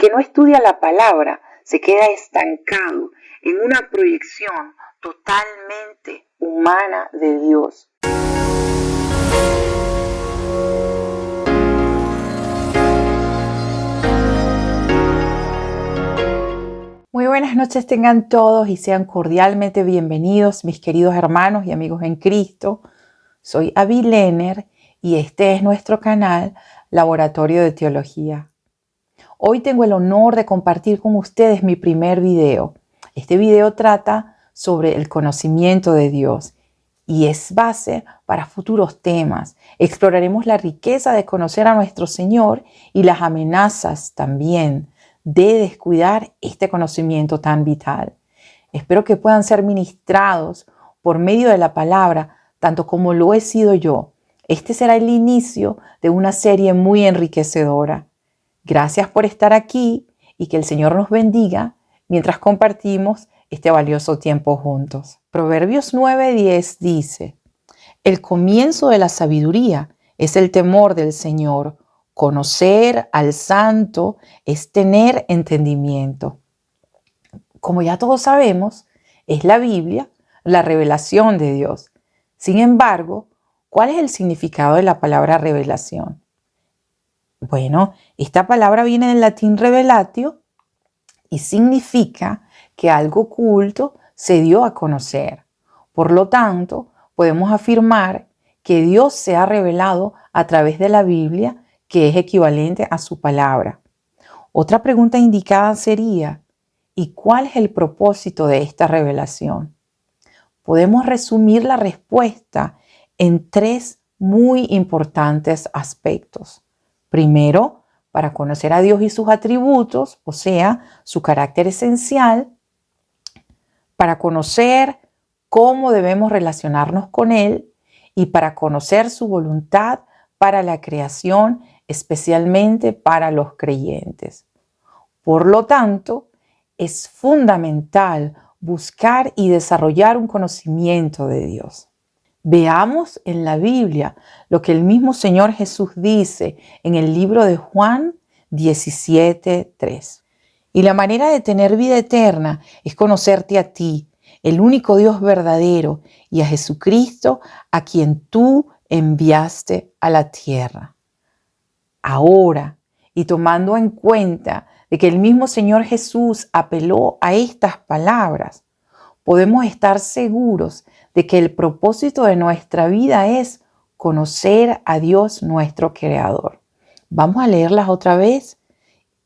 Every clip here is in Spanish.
que no estudia la palabra se queda estancado en una proyección totalmente humana de Dios. Muy buenas noches tengan todos y sean cordialmente bienvenidos, mis queridos hermanos y amigos en Cristo. Soy Abby Lenner y este es nuestro canal Laboratorio de Teología. Hoy tengo el honor de compartir con ustedes mi primer video. Este video trata sobre el conocimiento de Dios y es base para futuros temas. Exploraremos la riqueza de conocer a nuestro Señor y las amenazas también de descuidar este conocimiento tan vital. Espero que puedan ser ministrados por medio de la palabra, tanto como lo he sido yo. Este será el inicio de una serie muy enriquecedora. Gracias por estar aquí y que el Señor nos bendiga mientras compartimos este valioso tiempo juntos. Proverbios 9:10 dice: el comienzo de la sabiduría es el temor del Señor. Conocer al Santo es tener entendimiento. Como ya todos sabemos, es la Biblia la revelación de Dios. Sin embargo, ¿cuál es el significado de la palabra revelación? Bueno, esta palabra viene del latín revelatio y significa que algo oculto se dio a conocer. Por lo tanto, podemos afirmar que Dios se ha revelado a través de la Biblia, que es equivalente a su palabra. Otra pregunta indicada sería: ¿y cuál es el propósito de esta revelación? Podemos resumir la respuesta en tres muy importantes aspectos. Primero, para conocer a Dios y sus atributos, o sea, su carácter esencial, para conocer cómo debemos relacionarnos con Él y para conocer su voluntad para la creación, especialmente para los creyentes. Por lo tanto, es fundamental buscar y desarrollar un conocimiento de Dios. Veamos en la Biblia lo que el mismo Señor Jesús dice en el libro de Juan 17:3. Y la manera de tener vida eterna es conocerte a ti, el único Dios verdadero, y a Jesucristo, a quien tú enviaste a la tierra. Ahora, y tomando en cuenta de que el mismo Señor Jesús apeló a estas palabras, podemos estar seguros de que el propósito de nuestra vida es conocer a Dios nuestro Creador. Vamos a leerlas otra vez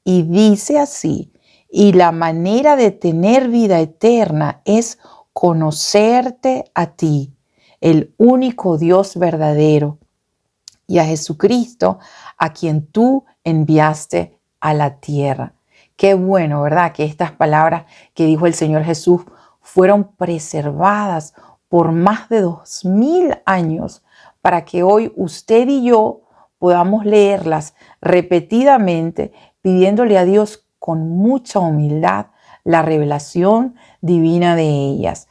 y dice así: y la manera de tener vida eterna es conocerte a ti, el único Dios verdadero, y a Jesucristo, a quien tú enviaste a la tierra. Qué bueno, ¿verdad? Que estas palabras que dijo el Señor Jesús fueron preservadas por más de 2000 años para que hoy usted y yo podamos leerlas repetidamente, pidiéndole a Dios con mucha humildad la revelación divina de ellas,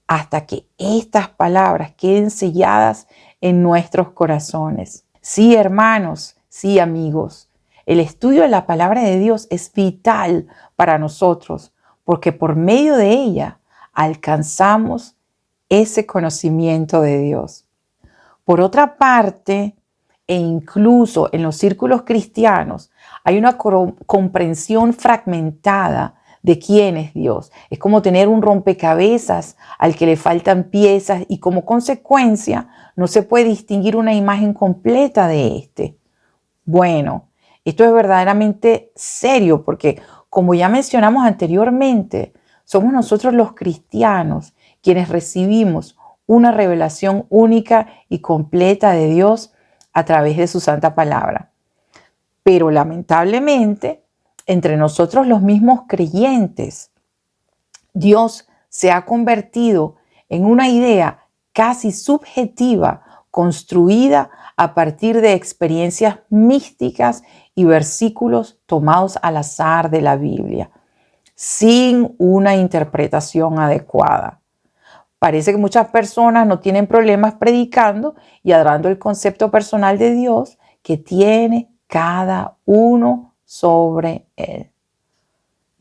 hasta que estas palabras queden selladas en nuestros corazones. Sí, hermanos, sí, amigos, el estudio de la palabra de Dios es vital para nosotros, porque por medio de ella alcanzamos ese conocimiento de Dios. Por otra parte, e incluso en los círculos cristianos, hay una comprensión fragmentada de quién es Dios. Es como tener un rompecabezas al que le faltan piezas y como consecuencia no se puede distinguir una imagen completa de este. Bueno, esto es verdaderamente serio porque, como ya mencionamos anteriormente, somos nosotros los cristianos quienes recibimos una revelación única y completa de Dios a través de su santa palabra. Pero lamentablemente, entre nosotros los mismos creyentes, Dios se ha convertido en una idea casi subjetiva, construida a partir de experiencias místicas y versículos tomados al azar de la Biblia, sin una interpretación adecuada. Parece que muchas personas no tienen problemas predicando y adorando el concepto personal de Dios que tiene cada uno sobre él.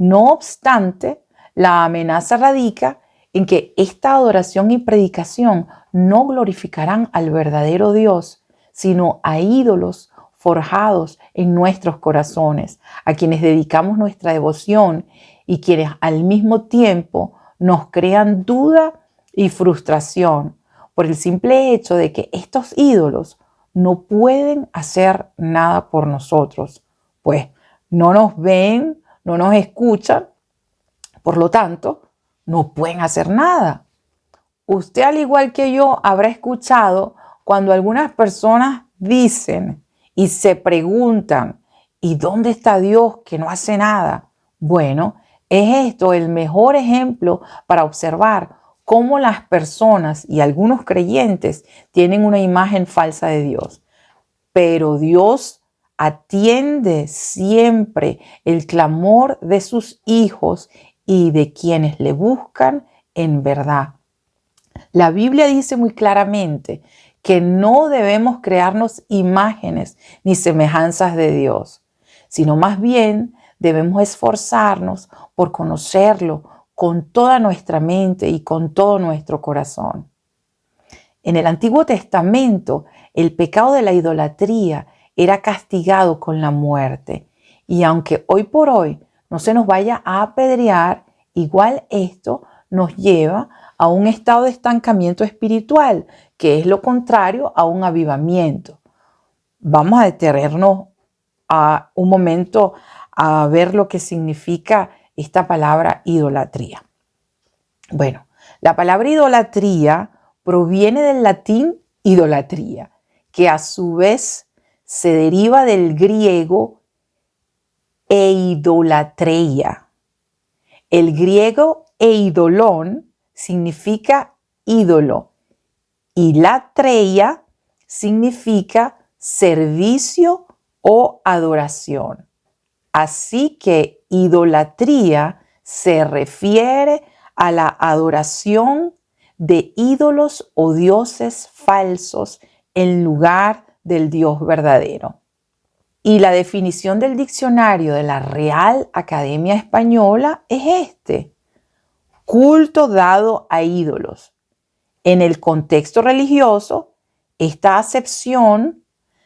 No obstante, la amenaza radica en que esta adoración y predicación no glorificarán al verdadero Dios, sino a ídolos forjados en nuestros corazones, a quienes dedicamos nuestra devoción y quienes al mismo tiempo nos crean duda y frustración por el simple hecho de que estos ídolos no pueden hacer nada por nosotros, pues no nos ven, no nos escuchan, por lo tanto, no pueden hacer nada. Usted, al igual que yo, habrá escuchado cuando algunas personas dicen y se preguntan, ¿y dónde está Dios que no hace nada? Bueno, es esto el mejor ejemplo para observar cómo las personas y algunos creyentes tienen una imagen falsa de Dios. Pero Dios atiende siempre el clamor de sus hijos y de quienes le buscan en verdad. La Biblia dice muy claramente que no debemos crearnos imágenes ni semejanzas de Dios, sino más bien debemos esforzarnos por conocerlo con toda nuestra mente y con todo nuestro corazón. En el Antiguo Testamento, el pecado de la idolatría era castigado con la muerte. Y aunque hoy por hoy no se nos vaya a apedrear, igual esto nos lleva a un estado de estancamiento espiritual, que es lo contrario a un avivamiento. Vamos a detenernos a un momento a ver lo que significa esta palabra idolatría. Bueno, la palabra idolatría proviene del latín idolatría, que a su vez se deriva del griego eidolatreia. El griego eidolón significa ídolo y latreia significa servicio o adoración. Así que idolatría se refiere a la adoración de ídolos o dioses falsos en lugar del Dios verdadero. Y la definición del diccionario de la Real Academia Española es culto dado a ídolos. En el contexto religioso, esta acepción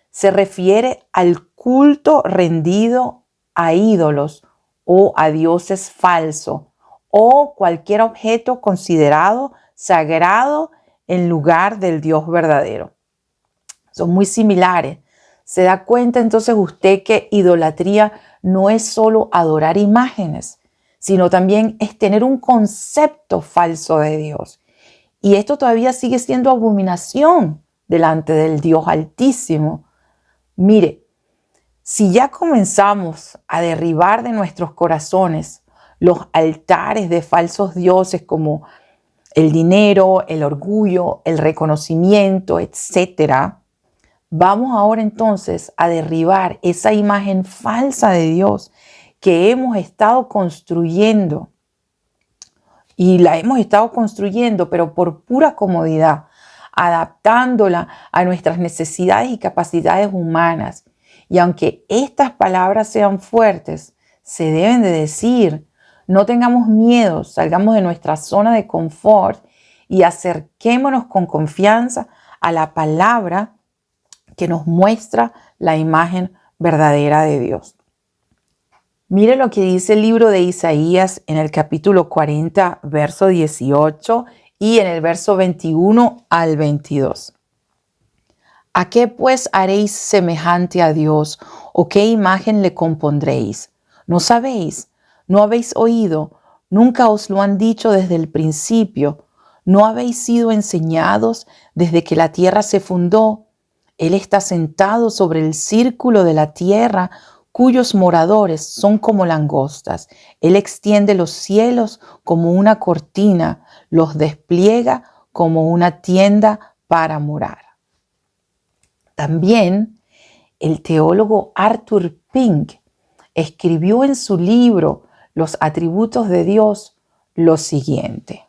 se refiere al culto rendido a ídolos o a dioses falsos o cualquier objeto considerado sagrado en lugar del Dios verdadero. Son muy similares. ¿Se da cuenta entonces usted que idolatría no es solo adorar imágenes, sino también es tener un concepto falso de Dios? Y esto todavía sigue siendo abominación delante del Dios Altísimo. Mire, si ya comenzamos a derribar de nuestros corazones los altares de falsos dioses como el dinero, el orgullo, el reconocimiento, etcétera, vamos ahora entonces a derribar esa imagen falsa de Dios que hemos estado construyendo. Y la hemos estado construyendo, pero por pura comodidad, adaptándola a nuestras necesidades y capacidades humanas. Y aunque estas palabras sean fuertes, se deben de decir. No tengamos miedo, salgamos de nuestra zona de confort y acerquémonos con confianza a la palabra que nos muestra la imagen verdadera de Dios. Mire lo que dice el libro de Isaías en el capítulo 40, verso 18 y en el verso 21 al 22. ¿A qué pues haréis semejante a Dios o qué imagen le compondréis? ¿No sabéis? ¿No habéis oído? ¿Nunca os lo han dicho desde el principio? ¿No habéis sido enseñados desde que la tierra se fundó? Él está sentado sobre el círculo de la tierra, cuyos moradores son como langostas. Él extiende los cielos como una cortina, los despliega como una tienda para morar. También el teólogo Arthur Pink escribió en su libro Los atributos de Dios lo siguiente: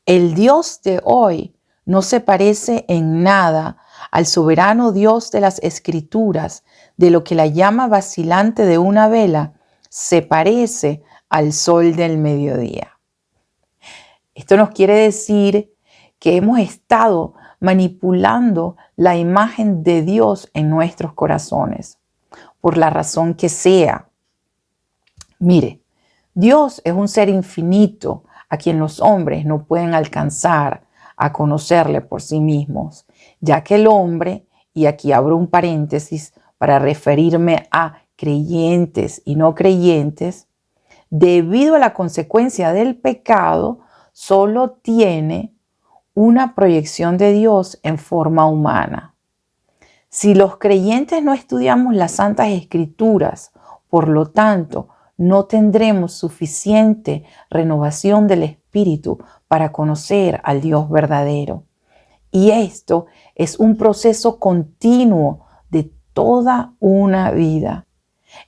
el Dios de hoy no se parece en nada al soberano Dios de las Escrituras, de lo que la llama vacilante de una vela se parece al sol del mediodía. Esto nos quiere decir que hemos estado manipulando la imagen de Dios en nuestros corazones, por la razón que sea. Mire, Dios es un ser infinito a quien los hombres no pueden alcanzar a conocerle por sí mismos, ya que el hombre, y aquí abro un paréntesis para referirme a creyentes y no creyentes, debido a la consecuencia del pecado, solo tiene una proyección de Dios en forma humana. Si los creyentes no estudiamos las Santas Escrituras, por lo tanto, no tendremos suficiente renovación del Espíritu para conocer al Dios verdadero. Y esto es un proceso continuo de toda una vida.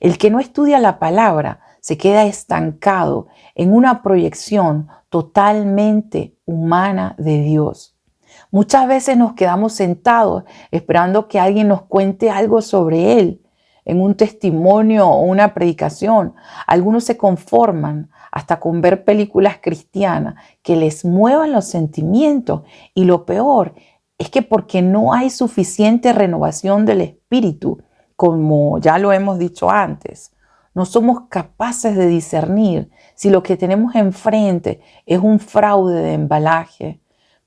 El que no estudia la palabra se queda estancado en una proyección totalmente humana de Dios. Muchas veces nos quedamos sentados esperando que alguien nos cuente algo sobre Él, en un testimonio o una predicación. Algunos se conforman hasta con ver películas cristianas que les muevan los sentimientos. Y lo peor es que porque no hay suficiente renovación del espíritu, como ya lo hemos dicho antes, no somos capaces de discernir si lo que tenemos enfrente es un fraude de embalaje.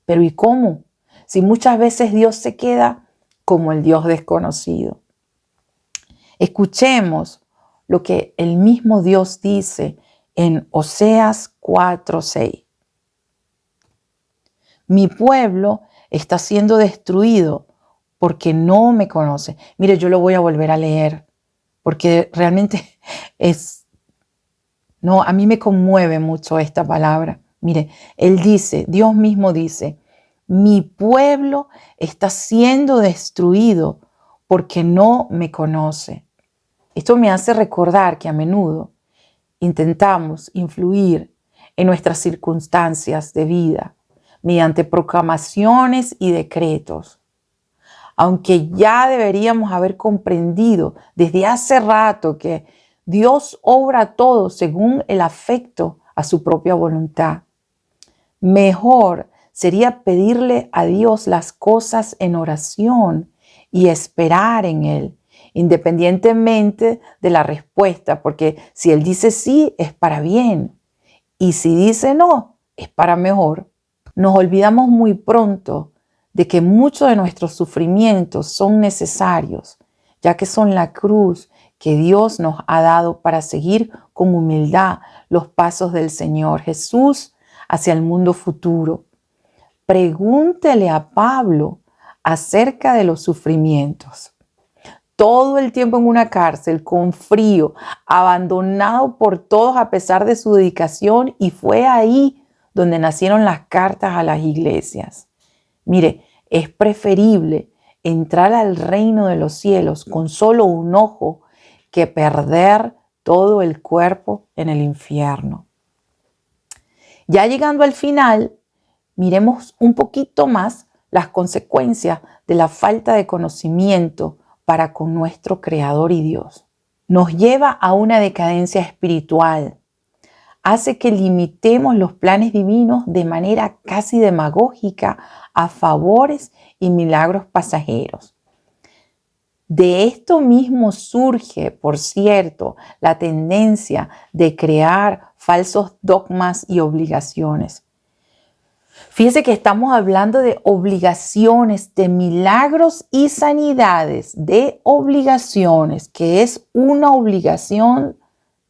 Pero ¿y cómo? Si muchas veces Dios se queda como el Dios desconocido. Escuchemos lo que el mismo Dios dice en Oseas 4:6. Mi pueblo está siendo destruido porque no me conoce. Mire, yo lo voy a volver a leer porque realmente a mí me conmueve mucho esta palabra. Mire, Él dice, Dios mismo dice, mi pueblo está siendo destruido porque no me conoce. Esto me hace recordar que a menudo intentamos influir en nuestras circunstancias de vida mediante proclamaciones y decretos, aunque ya deberíamos haber comprendido desde hace rato que Dios obra todo según el afecto a su propia voluntad. Mejor sería pedirle a Dios las cosas en oración y esperar en Él, independientemente de la respuesta, porque si Él dice sí, es para bien, y si dice no, es para mejor. Nos olvidamos muy pronto de que muchos de nuestros sufrimientos son necesarios, ya que son la cruz que Dios nos ha dado para seguir con humildad los pasos del Señor Jesús hacia el mundo futuro. Pregúntele a Pablo acerca de los sufrimientos. Todo el tiempo en una cárcel, con frío, abandonado por todos a pesar de su dedicación, y fue ahí donde nacieron las cartas a las iglesias. Mire, es preferible entrar al reino de los cielos con solo un ojo que perder todo el cuerpo en el infierno. Ya llegando al final, miremos un poquito más las consecuencias de la falta de conocimiento para con nuestro Creador y Dios. Nos lleva a una decadencia espiritual. Hace que limitemos los planes divinos de manera casi demagógica a favores y milagros pasajeros. De esto mismo surge, por cierto, la tendencia de crear falsos dogmas y obligaciones. Fíjese que estamos hablando de obligaciones, de milagros y sanidades, de obligaciones, que es una obligación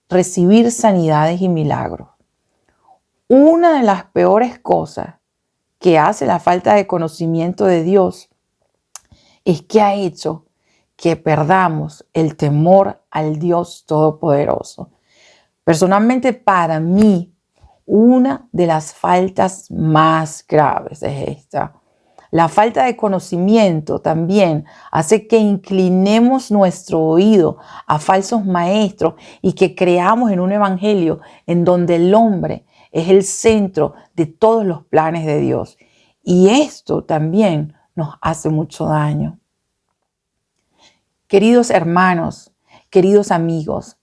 recibir sanidades y milagros. Una de las peores cosas que hace la falta de conocimiento de Dios es que ha hecho que perdamos el temor al Dios Todopoderoso. Personalmente, para mí, una de las faltas más graves es esta. La falta de conocimiento también hace que inclinemos nuestro oído a falsos maestros y que creamos en un evangelio en donde el hombre es el centro de todos los planes de Dios. Y esto también nos hace mucho daño. Queridos hermanos, queridos amigos,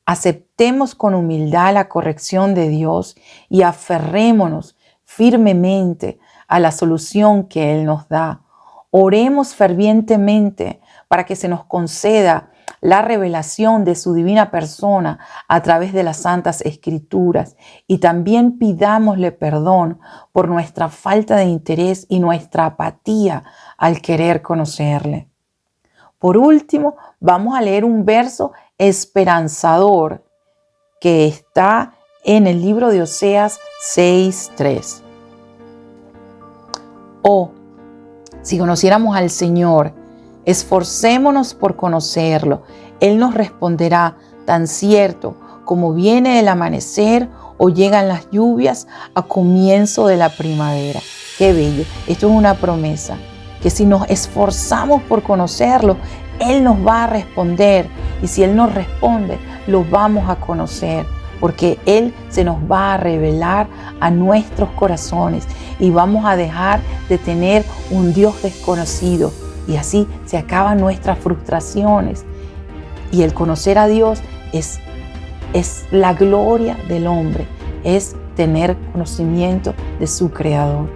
Aceptemos con humildad la corrección de Dios y aferrémonos firmemente a la solución que Él nos da. Oremos fervientemente para que se nos conceda la revelación de su divina persona a través de las Santas Escrituras, y también pidámosle perdón por nuestra falta de interés y nuestra apatía al querer conocerle. Por último, vamos a leer un verso esperanzador que está en el libro de Oseas 6:3. Oh, si conociéramos al Señor, esforcémonos por conocerlo. Él nos responderá tan cierto como viene el amanecer o llegan las lluvias a comienzo de la primavera. ¡Qué bello! Esto es una promesa, que si nos esforzamos por conocerlo, Él nos va a responder. Y si Él nos responde, lo vamos a conocer, porque Él se nos va a revelar a nuestros corazones y vamos a dejar de tener un Dios desconocido. Y así se acaban nuestras frustraciones. Y el conocer a Dios es la gloria del hombre, es tener conocimiento de su Creador.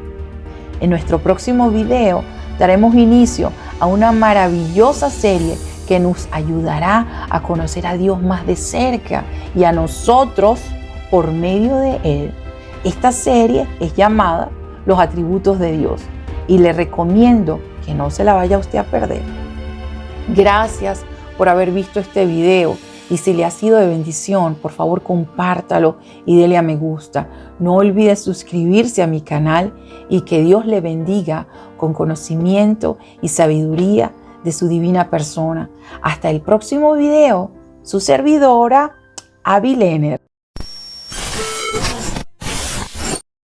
En nuestro próximo video daremos inicio a una maravillosa serie que nos ayudará a conocer a Dios más de cerca y a nosotros por medio de Él. Esta serie es llamada Los Atributos de Dios y le recomiendo que no se la vaya usted a perder. Gracias por haber visto este video, y si le ha sido de bendición, por favor compártalo y dele a me gusta. No olvide suscribirse a mi canal y que Dios le bendiga con conocimiento y sabiduría de su divina persona. Hasta el próximo video, su servidora, Abby Lener.